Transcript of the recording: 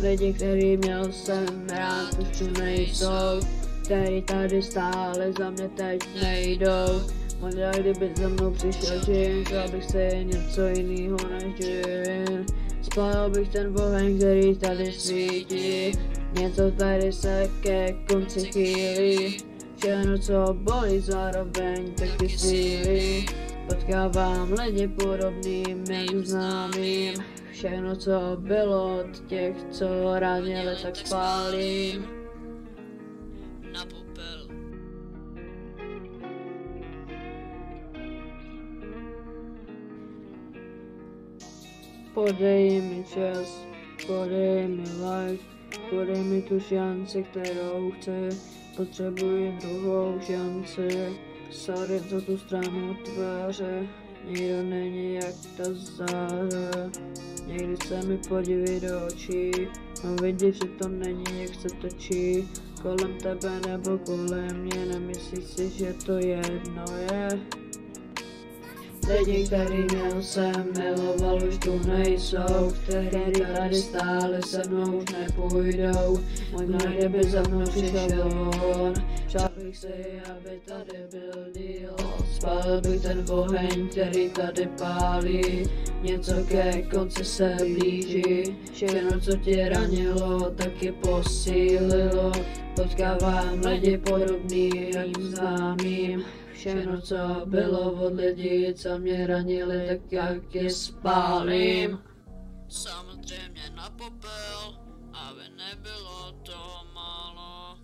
Lidi, který měl jsem rád, už tu nejsou, který tady stále za mě teď nejdou. Možná kdyby za mnou přišel džin, chtěl bych si něco jinýho než džin. Spálil bych ten oheň, který tady svítí, něco tady se ke konci chýlí. Všechno, co bolí, zároveň taky sílí. Potkávám lidi podobným jak známým. Všechno, co bylo od těch, co ranili, tak spálím na popel. Podej mi čas, podej mi like, podej mi tu šanci, kterou chci. Potřebuji druhou šanci. Sorry za tu stranu tváře, nikdo není jak ta záře. Někdy se mi podívej do očí, no vidíš, že to není jak se točí. Kolem tebe nebo kolem mě, nemyslíš si, že to jedno je. Lidi, který měl jsem miloval, už tu nejsou, který tady stále se mnou už nepůjdou. Možná kdyby za mnou přišel on, přál bych si, aby tady byl díl. Spálil bych ten oheň, který tady pálí, něco ke konci se blíží. Všechno, co tě ranilo, taky posílilo. Potkávám lidi podobný jak známým. Všechno, co bylo od lidí, co mě ranili, tak jak je spálím. Samozřejmě na popel, aby nebylo to málo.